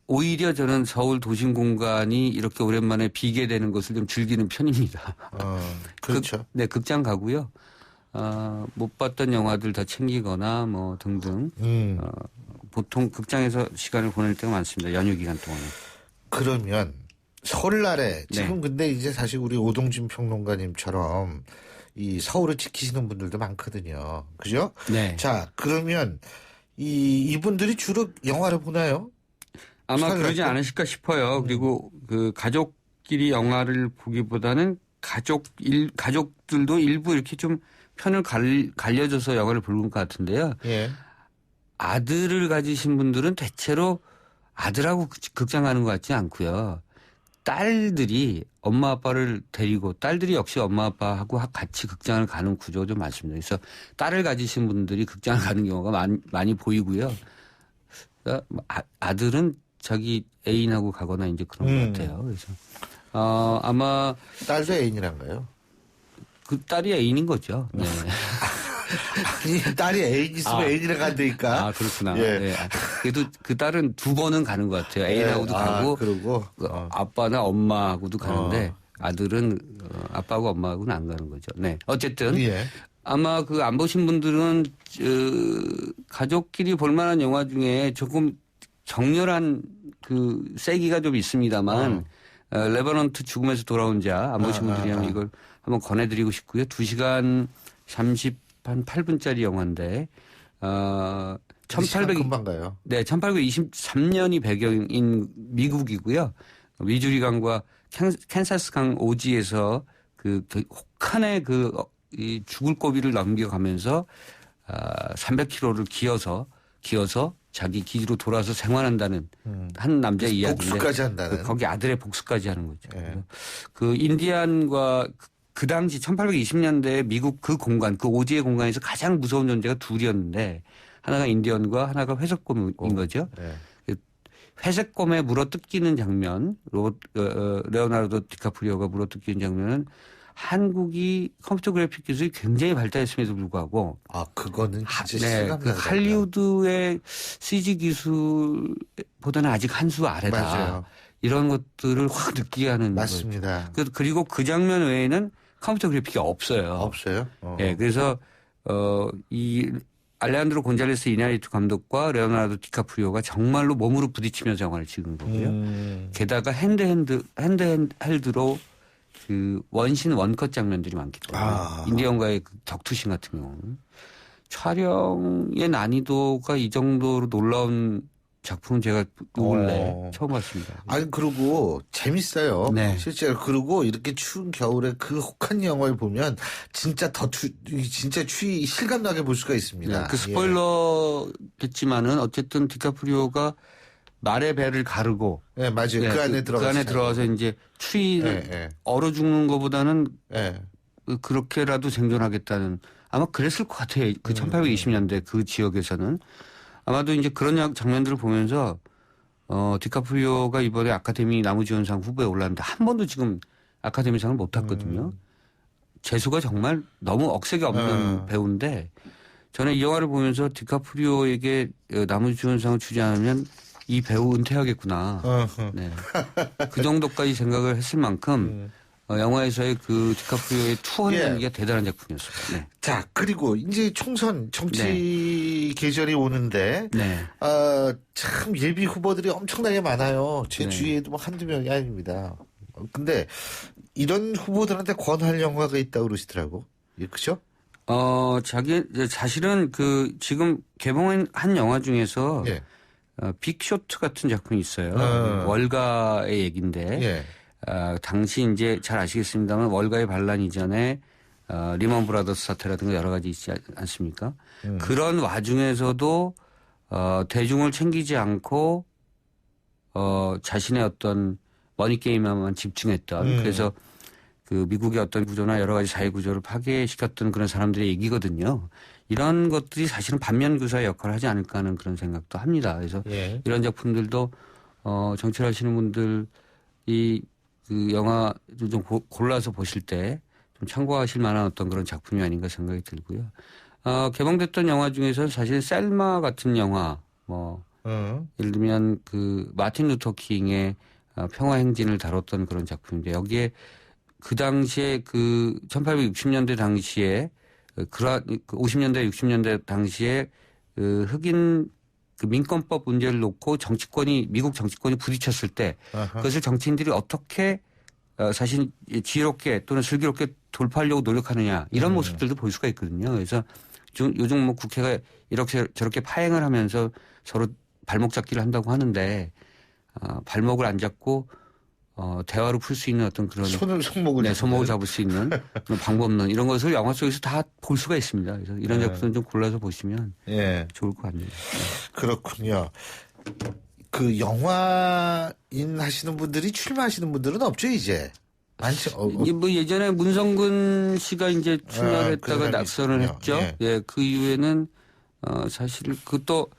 Speaker 16: 오히려 저는 서울 도심 공간이 이렇게 오랜만에 비게 되는 것을 좀 즐기는 편입니다.
Speaker 2: 그렇죠.
Speaker 16: 극장 가고요. 못 봤던 영화들 다 챙기거나 뭐 등등. 보통 극장에서 시간을 보낼 때가 많습니다. 연휴 기간 동안에.
Speaker 2: 그러면 설날에 지금 근데 이제 사실 우리 오동진 평론가님처럼 이 서울을 지키시는 분들도 많거든요. 그죠?
Speaker 16: 네.
Speaker 2: 자, 그러면 이분들이 주로 영화를 보나요?
Speaker 16: 아마 그러지 않으실까 싶어요. 그리고 그 가족끼리 영화를 보기보다는 가족들도 일부 이렇게 좀 편을 갈려줘서 영화를 보는 것 같은데요. 아들을 가지신 분들은 대체로 아들하고 극장 가는 것 같지 않고요. 딸들이 엄마 아빠를 데리고 딸들이 역시 엄마 아빠하고 같이 극장을 가는 구조가 좀 많습니다. 그래서 딸을 가지신 분들이 극장을 가는 경우가 많이 보이고요. 아들은 자기 애인하고 가거나 이제 그런 것 같아요. 그래서 아마
Speaker 2: 딸도 애인이란가요?
Speaker 16: 그 딸이 애인인 거죠. 네.
Speaker 2: 아니, 딸이 애인 있으면 애인이랑 간다니까.
Speaker 16: 그렇구나. 네. 그래도 그 딸은 2번은 가는 것 같아요. 애인하고도 가고,
Speaker 2: 그리고
Speaker 16: 아빠나 엄마하고도 가는데, 아들은 아빠하고 엄마하고는 안 가는 거죠. 네. 어쨌든, 아마 그 안 보신 분들은, 가족끼리 볼 만한 영화 중에 조금 정렬한 그 세기가 좀 있습니다만, 레버넌트 죽음에서 돌아온 자, 안 보신 분들이라면 이걸 한번 권해드리고 싶고요. 2시간 38분짜리 영화인데,
Speaker 2: 1800인가요?
Speaker 16: 네, 1823년이 배경인 미국이고요. 미주리강과 캔사스강 오지에서 그 혹한의 이 죽을 고비를 넘겨가면서 300km를 기어서 자기 기지로 돌아서 생활한다는 한 남자의 이야기인데
Speaker 2: 복수까지 한다는.
Speaker 16: 거기 아들의 복수까지 하는 거죠. 그 인디안과 그 당시 1820년대 미국 그 공간, 그 오지의 공간에서 가장 무서운 존재가 둘이었는데 하나가 인디언과 하나가 회색곰인 거죠. 회색곰에 물어뜯기는 장면, 레오나르도 디카프리오가 물어뜯기는 장면은 한국이 컴퓨터 그래픽 기술이 굉장히 발달했음에도 불구하고
Speaker 2: 그거는 진짜
Speaker 16: 그 할리우드의 CG 기술보다는 아직 한 수 아래다.
Speaker 2: 맞아요.
Speaker 16: 이런 것들을 확 느끼게 하는
Speaker 2: 맞습니다.
Speaker 16: 거죠. 그리고 그 장면 외에는 컴퓨터 그래픽이 없어요.
Speaker 2: 없어요?
Speaker 16: 네, 그래서 이 알레한드로 곤잘레스 이냐리투 감독과 레오나르도 디카프리오가 정말로 몸으로 부딪히면서 영화를 찍은 거고요. 게다가 핸드헬드로 그 원컷 장면들이 많기 때문에 인디언과의 그 격투신 같은 경우는 촬영의 난이도가 이 정도로 놀라운 작품은 제가 원래 처음 봤습니다.
Speaker 2: 아니 그리고 재밌어요.
Speaker 16: 네.
Speaker 2: 실제로 그리고 이렇게 추운 겨울에 그 혹한 영화를 보면 진짜 진짜 추위 실감나게 볼 수가 있습니다.
Speaker 16: 네, 그 스포일러겠지만은 어쨌든 디카프리오가 말의 배를 가르고
Speaker 2: 맞아요. 그 안에
Speaker 16: 들어가서 이제 추위 얼어 죽는 것보다는 그렇게라도 생존하겠다는 아마 그랬을 것 같아요. 그 1820년대 그 지역에서는 아마도 이제 그런 장면들을 보면서 디카프리오가 이번에 아카데미 나무주연상 후보에 올랐는데 한 번도 지금 아카데미상을 못 탔거든요. 재수가 정말 너무 억색이 없는 배우인데 저는 이 영화를 보면서 디카프리오에게 나무주연상을 주지 않으면 이 배우 은퇴하겠구나. 네. 그 정도까지 생각을 했을 만큼 영화에서의 그 디카프리오의 투혼 연기가 대단한 작품이었습니다. 네.
Speaker 2: 자, 그리고 이제 총선 정치 계절이 오는데 참 예비 후보들이 엄청나게 많아요. 제 주위에도 뭐 한두 명이 아닙니다. 근데 이런 후보들한테 권할 영화가 있다고 그러시더라고. 예, 그죠?
Speaker 16: 사실은 그 지금 개봉한 영화 중에서 빅쇼트 같은 작품이 있어요. 월가의 얘기인데 당시 이제 잘 아시겠습니다만 월가의 반란 이전에 리먼 브라더스 사태라든가 여러 가지 있지 않습니까? 그런 와중에서도 대중을 챙기지 않고 자신의 어떤 머니게임에만 집중했던 그래서 그 미국의 어떤 구조나 여러 가지 사회 구조를 파괴시켰던 그런 사람들의 얘기거든요. 이런 것들이 사실은 반면교사의 역할을 하지 않을까 하는 그런 생각도 합니다. 그래서 이런 작품들도 정치를 하시는 분들이 그 영화를 좀 골라서 보실 때 좀 참고하실 만한 어떤 그런 작품이 아닌가 생각이 들고요. 개봉됐던 영화 중에서 사실 셀마 같은 영화 예를 들면 그 마틴 루터 킹의 평화 행진을 다뤘던 그런 작품인데 여기에 그 당시에 그 1860년대 당시에 50년대 60년대 당시에 그 흑인 그 민권법 문제를 놓고 미국 정치권이 부딪혔을 때 그것을 정치인들이 어떻게 사실 지혜롭게 또는 슬기롭게 돌파하려고 노력하느냐 이런 모습들도 볼 수가 있거든요. 그래서 요즘 뭐 국회가 이렇게 저렇게 파행을 하면서 서로 발목 잡기를 한다고 하는데 발목을 안 잡고 대화로 풀 수 있는 어떤 그런 손목을 잡을 수 있는 그런 방법론 이런 것을 영화 속에서 다 볼 수가 있습니다. 그래서 이런 작품을 좀 골라서 보시면 좋을 것 같네요.
Speaker 2: 그렇군요. 그 영화인 하시는 분들이 출마하시는 분들은 없죠 이제. 많죠.
Speaker 16: 뭐 예전에 문성근 씨가 이제 출마를 했다가 낙선을 했죠. 그 이후에는 사실 그것도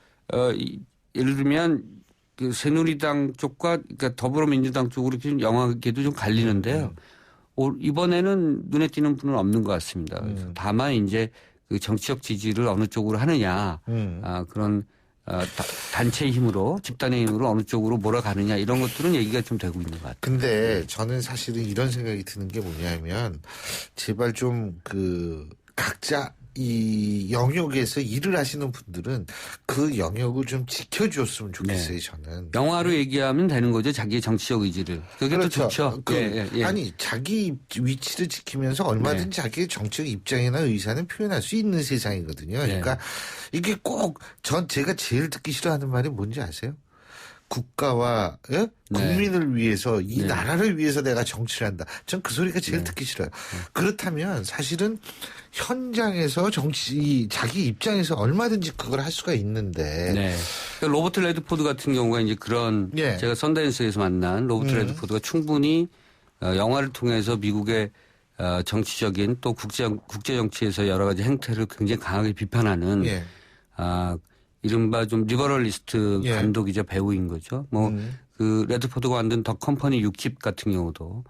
Speaker 16: 예를 들면 그 새누리당 쪽과 그러니까 더불어민주당 쪽으로 영화계도 좀 갈리는데요. 이번에는 눈에 띄는 분은 없는 것 같습니다. 그래서 다만 이제 그 정치적 지지를 어느 쪽으로 하느냐, 그런 단체의 힘으로 집단의 힘으로 어느 쪽으로 몰아가느냐 이런 것들은 얘기가 좀 되고 있는 것 같아요.
Speaker 2: 근데 저는 사실은 이런 생각이 드는 게 뭐냐면 제발 좀 그 각자 이 영역에서 일을 하시는 분들은 그 영역을 좀 지켜줬으면 좋겠어요. 저는
Speaker 16: 영화로 얘기하면 되는 거죠. 자기의 정치적 의지를. 그게 또 좋죠.
Speaker 2: 아니 자기 위치를 지키면서 얼마든지 자기의 정치적 입장이나 의사는 표현할 수 있는 세상이거든요. 그러니까 이게 꼭 제가 제일 듣기 싫어하는 말이 뭔지 아세요? 국가와 국민을 위해서 이 나라를 위해서 내가 정치를 한다. 전 그 소리가 제일 듣기 싫어요. 그렇다면 사실은 현장에서 자기 입장에서 얼마든지 그걸 할 수가 있는데.
Speaker 16: 그러니까 로버트 레드포드 같은 경우가 이제 그런 제가 선다인스에서 만난 로버트 레드포드가 충분히 영화를 통해서 미국의 정치적인 또 국제 정치에서 여러 가지 행태를 굉장히 강하게 비판하는 이른바 좀 리버럴리스트 감독이자 배우인 거죠. 그 레드포드가 만든 더 컴퍼니 6집 같은 경우도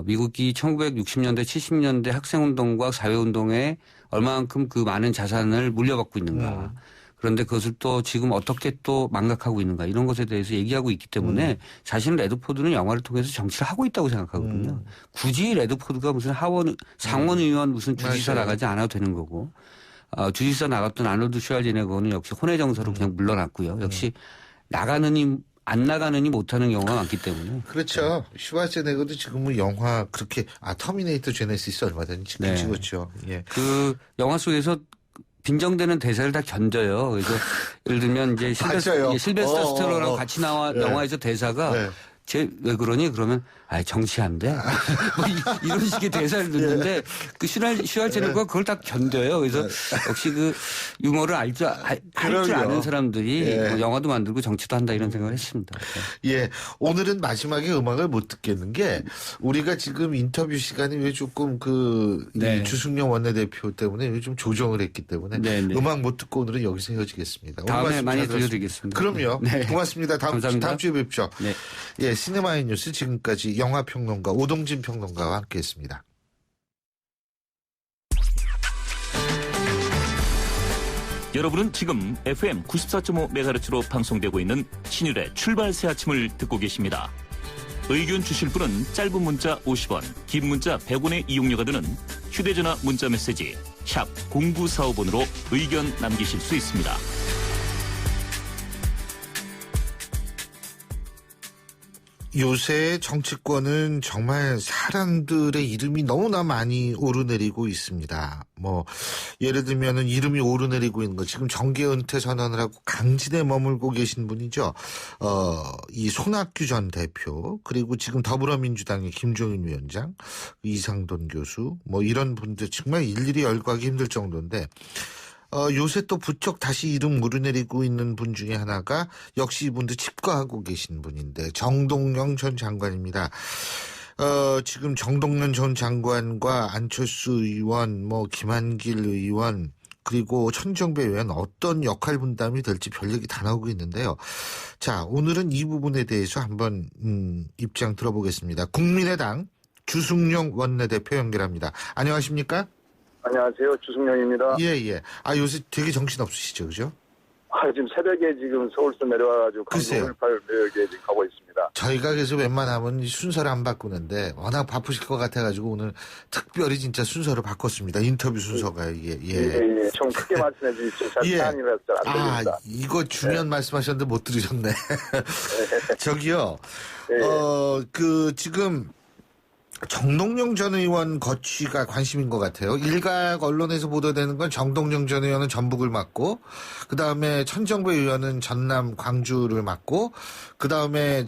Speaker 16: 미국이 1960년대 70년대 학생운동과 사회운동에 얼마만큼 그 많은 자산을 물려받고 있는가. 그런데 그것을 또 지금 어떻게 또 망각하고 있는가 이런 것에 대해서 얘기하고 있기 때문에 사실 레드포드는 영화를 통해서 정치를 하고 있다고 생각하거든요. 굳이 레드포드가 무슨 상원의원 무슨 주지사 나가지 않아도 되는 거고 주지사 나갔던 아놀드 슈왈제네거는 역시 혼의 정서로 그냥 물러났고요. 역시 안 나가느니 못하는 경우가 많기 때문에.
Speaker 2: 그렇죠. 슈왈제네거도 지금은 영화 그렇게 터미네이터 제네시스 얼마 전에 찍었죠.
Speaker 16: 그 영화 속에서 빈정되는 대사를 다 견뎌요. 그래서 예를 들면 이제 실베스터 스텔론하고 같이 나와 영화에서 대사가 왜 그러니? 그러면 정치한대. 뭐 이런 식의 대사를 듣는데 그 슈왈제네거가 그걸 다 견뎌요. 그래서 역시 그 유머를 할 줄 아는 사람들이 뭐 영화도 만들고 정치도 한다 이런 생각을 했습니다.
Speaker 2: 오늘은 마지막에 음악을 못 듣겠는 게 우리가 지금 인터뷰 시간이 왜 조금 이 주승용 원내대표 때문에 요즘 조정을 했기 때문에 음악 못 듣고 오늘은 여기서 헤어지겠습니다.
Speaker 16: 다음에 많이 들려드리겠습니다.
Speaker 2: 그럼요. 고맙습니다. 다음 주에 뵙죠. 시네마의 뉴스 지금까지 영화평론가 오동진 평론가와 함께했습니다.
Speaker 17: 여러분은 지금 FM 94.5MHz로 방송되고 있는 신율의 출발 새 아침을 듣고 계십니다. 의견 주실 분은 짧은 문자 50원, 긴 문자 100원의 이용료가 드는 휴대전화 문자 메시지 샵 0945번으로 의견 남기실 수 있습니다.
Speaker 2: 요새 정치권은 정말 사람들의 이름이 너무나 많이 오르내리고 있습니다. 예를 들면은 이름이 오르내리고 있는 거, 지금 정계 은퇴 선언을 하고 강진에 머물고 계신 분이죠. 이 손학규 전 대표, 그리고 지금 더불어민주당의 김종인 위원장, 이상돈 교수, 이런 분들 정말 일일이 열거하기 힘들 정도인데, 요새 또 부쩍 다시 이름 오르내리고 있는 분 중에 하나가 역시 이분도 칩거하고 계신 분인데 정동영 전 장관입니다. 지금 정동영 전 장관과 안철수 의원, 김한길 의원, 그리고 천정배 의원 어떤 역할 분담이 될지 별 얘기 다 나오고 있는데요. 자, 오늘은 이 부분에 대해서 한번 입장 들어보겠습니다. 국민의당 주승용 원내대표 연결합니다. 안녕하십니까?
Speaker 18: 안녕하세요. 주승용입니다.
Speaker 2: 예. 요새 되게 정신없으시죠, 그죠?
Speaker 18: 지금 새벽에 지금 서울서 내려와가지고 강동 118 매역에 지금 가고 있습니다.
Speaker 2: 저희가 그래서 웬만하면 순서를 안 바꾸는데 워낙 바쁘실 것 같아가지고 오늘 특별히 진짜 순서를 바꿨습니다. 인터뷰 순서가 이게.
Speaker 18: 예. 좀 크게 말씀해 주십시오. 잘 사안이라서 잘 안 들립니다.
Speaker 2: 이거 중요한 말씀하셨는데 못 들으셨네. 저기요. 지금 정동영 전 의원 거취가 관심인 것 같아요. 일각 언론에서 보도되는 건 정동영 전 의원은 전북을 맡고, 그 다음에 천정배 의원은 전남 광주를 맡고, 그 다음에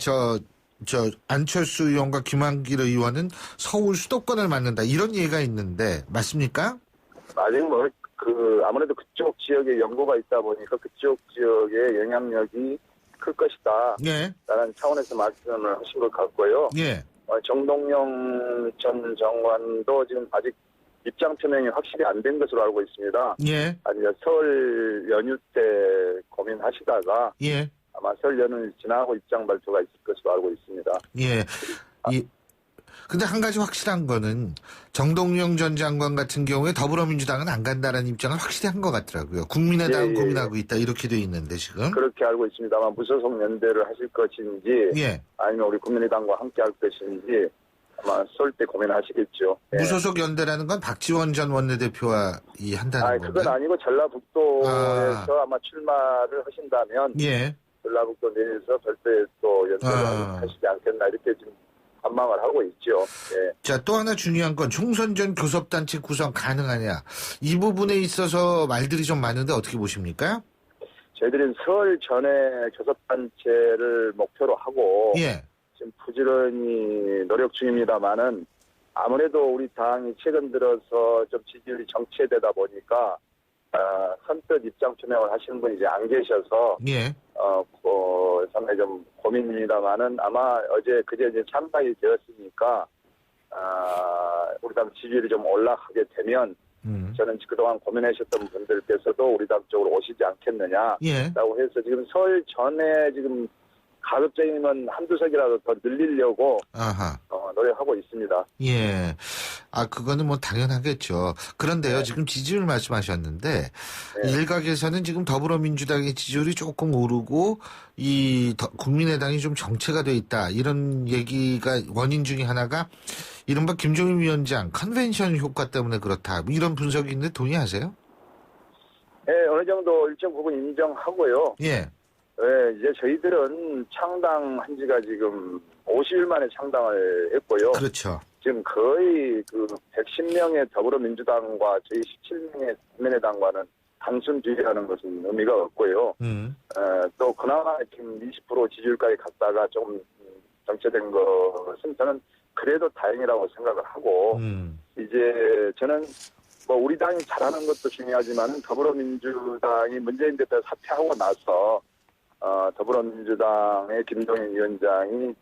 Speaker 2: 안철수 의원과 김한길 의원은 서울 수도권을 맡는다. 이런 얘기가 있는데 맞습니까?
Speaker 18: 아직 아무래도 그쪽 지역에 연고가 있다 보니까 그쪽 지역의 영향력이 클 것이다.
Speaker 2: 예.
Speaker 18: 라는 차원에서 말씀을 하신 것 같고요.
Speaker 2: 예.
Speaker 18: 정동영 전 장관도 지금 아직 입장 표명이 확실히 안 된 것으로 알고 있습니다.
Speaker 2: 예.
Speaker 18: 아니, 설 연휴 때 고민하시다가
Speaker 2: 예.
Speaker 18: 아마 설 연휴 지나고 입장 발표가 있을 것으로 알고 있습니다.
Speaker 2: 예. 근데 한 가지 확실한 거는 정동영 전 장관 같은 경우에 더불어민주당은 안 간다라는 입장을 확실히 한 것 같더라고요. 국민의당은 고민하고 있다 이렇게 돼 있는데 지금.
Speaker 18: 그렇게 알고 있습니다만 무소속 연대를 하실 것인지
Speaker 2: 예.
Speaker 18: 아니면 우리 국민의당과 함께 할 것인지 아마 설 때 고민하시겠죠.
Speaker 2: 무소속 연대라는 건 박지원 전 원내대표와 한다는 건가요?
Speaker 18: 그건 아니고 전라북도에서 아마 출마를 하신다면 전라북도 내에서 별도의 또 연대를 하시지 않겠나 이렇게 지금 관망을 하고 있죠. 예.
Speaker 2: 자, 또 하나 중요한 건 총선 전 교섭단체 구성 가능하냐. 이 부분에 있어서 말들이 좀 많은데 어떻게 보십니까?
Speaker 18: 저희들은 설 전에 교섭단체를 목표로 하고 지금 부지런히 노력 중입니다만은 아무래도 우리 당이 최근 들어서 좀 지지율이 정체되다 보니까 선뜻 입장 표명을 하시는 분이 이제 안 계셔서 상당히 좀 고민입니다만은 아마 그제 이제 참가이 되었으니까 우리 당 지지율이 좀 올라가게 되면 저는 그동안 고민하셨던 분들께서도 우리 당 쪽으로 오시지 않겠느냐라고 해서 지금 설 전에 지금 가급적이면 한두 석이라도 더 늘리려고 노력하고 있습니다.
Speaker 2: 예. 그거는 당연하겠죠. 그런데요, 지금 지지율 말씀하셨는데, 일각에서는 지금 더불어민주당의 지지율이 조금 오르고, 국민의당이 좀 정체가 돼 있다. 이런 얘기가 원인 중에 하나가, 이른바 김종인 위원장 컨벤션 효과 때문에 그렇다. 이런 분석이 있는데 동의하세요?
Speaker 18: 네, 어느 정도 일정 부분 인정하고요. 이제 저희들은 창당한 지가 지금 50일 만에 창당을 했고요.
Speaker 2: 그렇죠.
Speaker 18: 지금 거의 110명의 더불어민주당과 저희 17명의 국민의당과는 단순주의라는 것은 의미가 없고요. 또 그나마 지금 20% 지지율까지 갔다가 조금 정체된 것은 저는 그래도 다행이라고 생각을 하고 이제 저는 우리 당이 잘하는 것도 중요하지만 더불어민주당이 문재인 대표 사퇴하고 나서 더불어민주당의 김동인 위원장이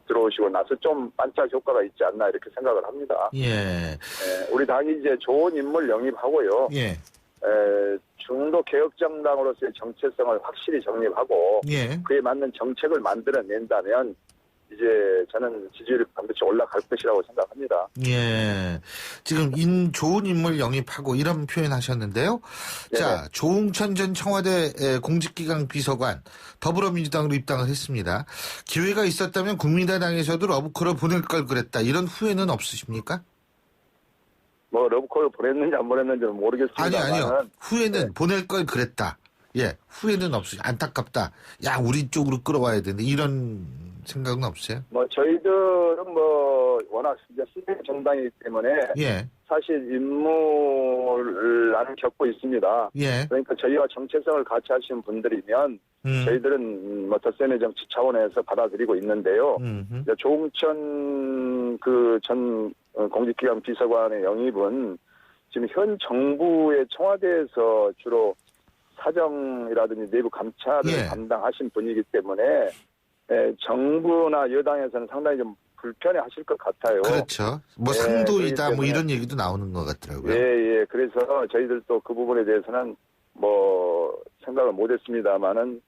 Speaker 18: 들어오시고 나서 좀 반짝 효과가 있지 않나 이렇게 생각을 합니다. 우리 당이 이제 좋은 인물 영입하고요. 중도 개혁정당으로서의 정체성을 확실히 정립하고 그에 맞는 정책을 만들어낸다면 이제 저는 지지율이 반드시 올라갈 것이라고 생각합니다.
Speaker 2: 예. 지금 좋은 인물 영입하고 이런 표현 하셨는데요.
Speaker 18: 네네.
Speaker 2: 자, 조홍천 전 청와대 공직기강 비서관 더불어민주당으로 입당을 했습니다. 기회가 있었다면 국민의당에서도 러브콜을 보낼 걸 그랬다. 이런 후회는 없으십니까?
Speaker 18: 뭐 러브콜을 보냈는지 안 보냈는지는 모르겠습니다.
Speaker 2: 아니요. 후회는 보낼 걸 그랬다. 예, 후회는 없으시. 안타깝다. 야, 우리 쪽으로 끌어와야 되는데 이런 생각은 없어요?
Speaker 18: 뭐 저희들은 뭐 워낙 이제 신생 정당이기 때문에
Speaker 2: 예.
Speaker 18: 사실 인물을 나는 겪고 있습니다.
Speaker 2: 예.
Speaker 18: 그러니까 저희와 정체성을 같이 하시는 분들이면 저희들은 뭐 덧셈의 정치 차원에서 받아들이고 있는데요. 이제 조홍천 그 전 공직기강 비서관의 영입은 지금 현 정부의 청와대에서 주로 사정이라든지 내부 감찰을 담당하신 분이기 때문에 정부나 여당에서는 상당히 좀 불편해하실 것 같아요.
Speaker 2: 그렇죠. 뭐 상도이다 뭐 이런 얘기도 나오는 것 같더라고요.
Speaker 18: 예. 그래서 저희들도 그 부분에 대해서는 뭐 생각을 못했습니다만은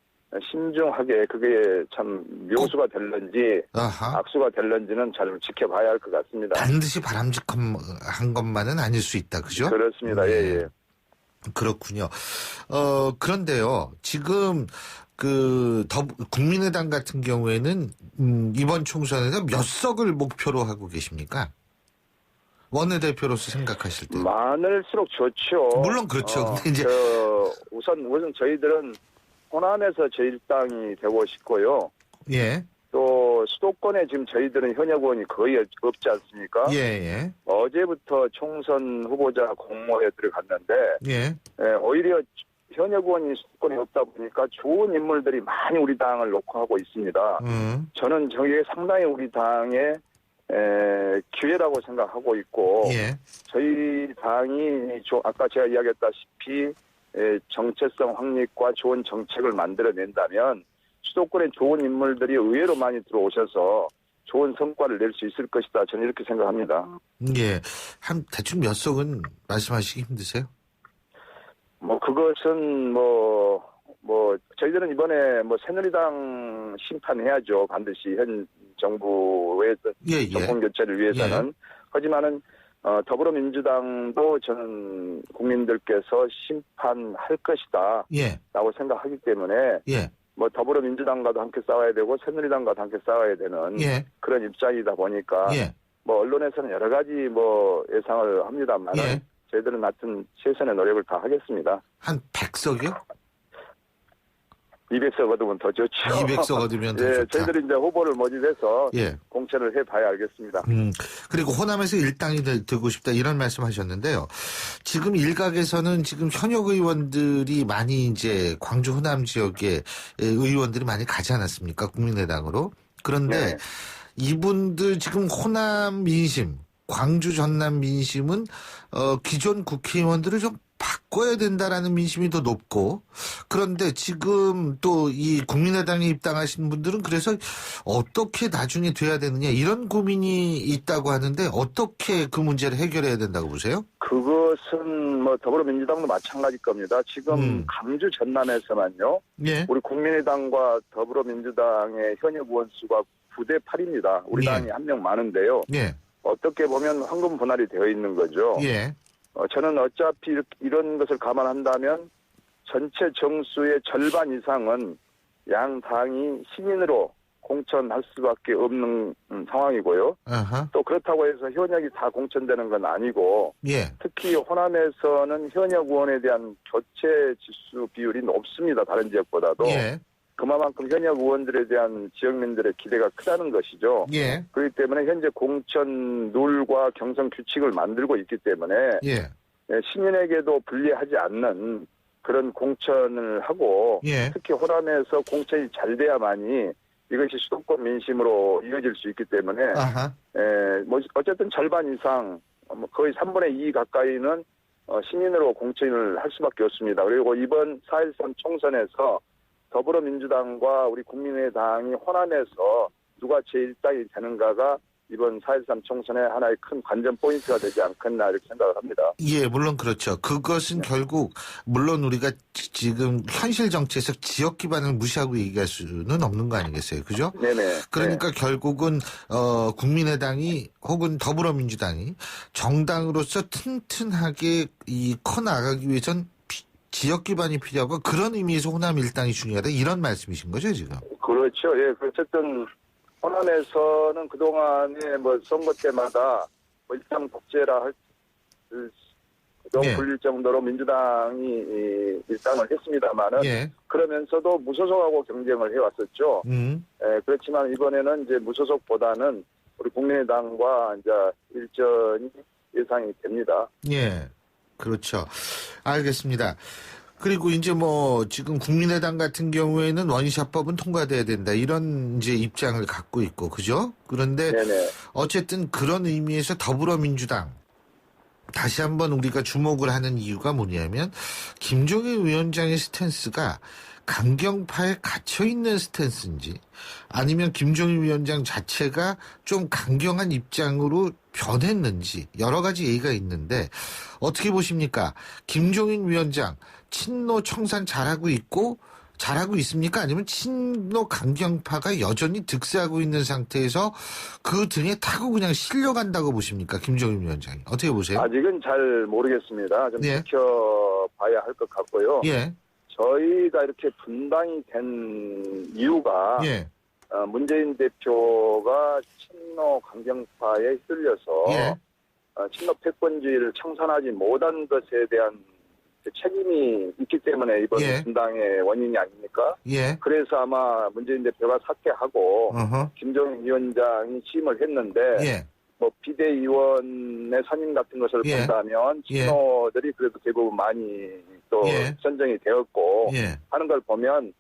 Speaker 18: 신중하게 그게 참 묘수가 될런지 악수가 될런지는 잘 지켜봐야 할 것 같습니다.
Speaker 2: 반드시 바람직한 것만은 아닐 수 있다. 그죠?
Speaker 18: 그렇습니다. 예.
Speaker 2: 그렇군요. 그런데요. 지금 국민의당 같은 경우에는 이번 총선에서 몇 석을 목표로 하고 계십니까? 원내대표로서 생각하실 때.
Speaker 18: 많을수록 좋죠.
Speaker 2: 물론 그렇죠. 근데 이제
Speaker 18: 우선 저희들은 호남에서 제1당이 되고 싶고요.
Speaker 2: 예.
Speaker 18: 또 수도권에 지금 저희들은 현역 의원이 거의 없지 않습니까?
Speaker 2: 예.
Speaker 18: 어제부터 총선 후보자 공모에 들어갔는데 오히려 현역 의원이 수도권에 없다 보니까 좋은 인물들이 많이 우리 당을 놓고 하고 있습니다. 저는 저게 상당히 우리 당의 기회라고 생각하고 있고 저희 당이 아까 제가 이야기했다시피 정체성 확립과 좋은 정책을 만들어낸다면 수도권에 좋은 인물들이 의외로 많이 들어오셔서 좋은 성과를 낼 수 있을 것이다. 저는 이렇게 생각합니다.
Speaker 2: 예. 한 대충 몇 석은 말씀하시기 힘드세요?
Speaker 18: 뭐 그것은 저희들은 이번에 새누리당 심판해야죠. 반드시 현 정부의 정권 교체를 위해서는. 하지만은 더불어민주당도 저는 국민들께서 심판할 것이다. 라고 생각하기 때문에 더불어민주당과도 함께 싸워야 되고 새누리당과도 함께 싸워야 되는 그런 입장이다 보니까 언론에서는 여러 가지 예상을 합니다만 저희들은 하여튼 최선의 노력을 다 하겠습니다.
Speaker 2: 한 100석이요?
Speaker 18: 200석 얻으면 더 좋죠.
Speaker 2: 200석 얻으면 더 좋다.
Speaker 18: 저희들이 이제 후보를 모집해서 공천을 해봐야 알겠습니다.
Speaker 2: 그리고 호남에서 일당이 되고 싶다 이런 말씀하셨는데요. 지금 일각에서는 지금 현역 의원들이 많이 이제 광주 호남 지역에 의원들이 많이 가지 않았습니까? 국민의당으로. 그런데 이분들 지금 호남 민심, 광주 전남 민심은 기존 국회의원들을 좀 바꿔야 된다라는 민심이 더 높고, 그런데 지금 또 이 국민의당에 입당하신 분들은 그래서 어떻게 나중에 돼야 되느냐 이런 고민이 있다고 하는데 어떻게 그 문제를 해결해야 된다고 보세요?
Speaker 18: 그것은 더불어민주당도 마찬가지일 겁니다. 지금 광주 전남에서만요. 우리 국민의당과 더불어민주당의 현역 의원 수가 9대 8입니다. 우리 당이 한 명 많은데요. 어떻게 보면 황금 분할이 되어 있는 거죠. 저는 어차피 이런 것을 감안한다면 전체 정수의 절반 이상은 양 당이 신인으로 공천할 수밖에 없는 상황이고요. 또 그렇다고 해서 현역이 다 공천되는 건 아니고 특히 호남에서는 현역 의원에 대한 교체 지수 비율이 높습니다. 다른 지역보다도. 그만큼 현역 의원들에 대한 지역민들의 기대가 크다는 것이죠. 그렇기 때문에 현재 공천 룰과 경선 규칙을 만들고 있기 때문에 신인에게도 불리하지 않는 그런 공천을 하고 특히 호남에서 공천이 잘 돼야만이 이것이 수도권 민심으로 이어질 수 있기 때문에 어쨌든 절반 이상 거의 3분의 2 가까이는 신인으로 공천을 할 수밖에 없습니다. 그리고 이번 4.13 총선에서 더불어민주당과 우리 국민의당이 호남에서 누가 제1당이 되는가가 이번 4.13 총선의 하나의 큰 관전 포인트가 되지 않겠나 이렇게 생각을 합니다.
Speaker 2: 예, 물론 그렇죠. 그것은 결국 물론 우리가 지금 현실 정치에서 지역 기반을 무시하고 얘기할 수는 없는 거 아니겠어요, 그죠?
Speaker 18: 네네.
Speaker 2: 그러니까 결국은 국민의당이 혹은 더불어민주당이 정당으로서 튼튼하게 커 나가기 위해선 지역 기반이 필요하고 그런 의미에서 호남 일당이 중요하다 이런 말씀이신 거죠, 지금?
Speaker 18: 그렇죠. 예, 어쨌든 호남에서는 그동안에 뭐 선거 때마다 뭐 일당 독재라 할 너무 불릴 정도로 민주당이 일당을 했습니다만은 그러면서도 무소속하고 경쟁을 해왔었죠. 그렇지만 이번에는 이제 무소속보다는 우리 국민의당과 이제 일전이 예상이 됩니다.
Speaker 2: 예, 그렇죠. 알겠습니다. 그리고 이제 지금 국민의당 같은 경우에는 원샷법은 통과돼야 된다. 이런 이제 입장을 갖고 있고, 그죠? 그런데 어쨌든 그런 의미에서 더불어민주당 다시 한번 우리가 주목을 하는 이유가 뭐냐면 김종인 위원장의 스탠스가 강경파에 갇혀있는 스탠스인지 아니면 김종인 위원장 자체가 좀 강경한 입장으로 변했는지 여러 가지 얘기가 있는데 어떻게 보십니까? 김종인 위원장 친노 청산 잘하고 있습니까? 아니면 친노 강경파가 여전히 득세하고 있는 상태에서 그 등에 타고 그냥 실려간다고 보십니까? 김종인 위원장이. 어떻게 보세요?
Speaker 18: 아직은 잘 모르겠습니다. 좀 지켜봐야 할 것 같고요. 저희가 이렇게 분당이 된 이유가 문재인 대표가 친노 강경파에 휩쓸려서 친노 패권주의를 청산하지 못한 것에 대한 책임이 있기 때문에 이번 분당의 원인이 아닙니까? 그래서 아마 문재인 대표가 사퇴하고 김종인 위원장이 취임을 했는데 비대위원의 선임 같은 것을 본다면 친노들이 그래도 대부분 많이 또 선정이 되었고 하는 걸 보면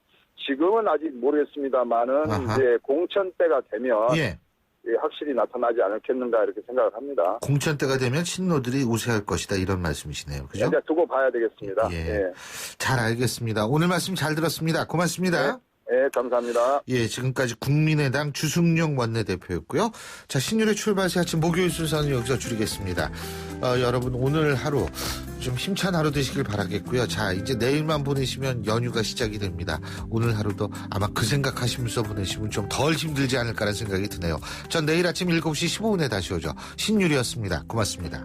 Speaker 18: 지금은 아직 모르겠습니다만은 이제 공천 때가 되면 확실히 나타나지 않겠는가 이렇게 생각을 합니다.
Speaker 2: 공천 때가 되면 친노들이 우세할 것이다 이런 말씀이시네요. 그죠?
Speaker 18: 이제 두고 봐야 되겠습니다.
Speaker 2: 잘 알겠습니다. 오늘 말씀 잘 들었습니다. 고맙습니다.
Speaker 18: 네, 감사합니다.
Speaker 2: 지금까지 국민의당 주승용 원내대표였고요. 자, 신율의 출발새 아침 목요일 순서는 여기서 줄이겠습니다. 여러분 오늘 하루 좀 힘찬 하루 되시길 바라겠고요. 자, 이제 내일만 보내시면 연휴가 시작이 됩니다. 오늘 하루도 아마 그 생각하시면서 보내시면 좀 덜 힘들지 않을까라는 생각이 드네요. 전 내일 아침 7시 15분에 다시 오죠. 신율이었습니다. 고맙습니다.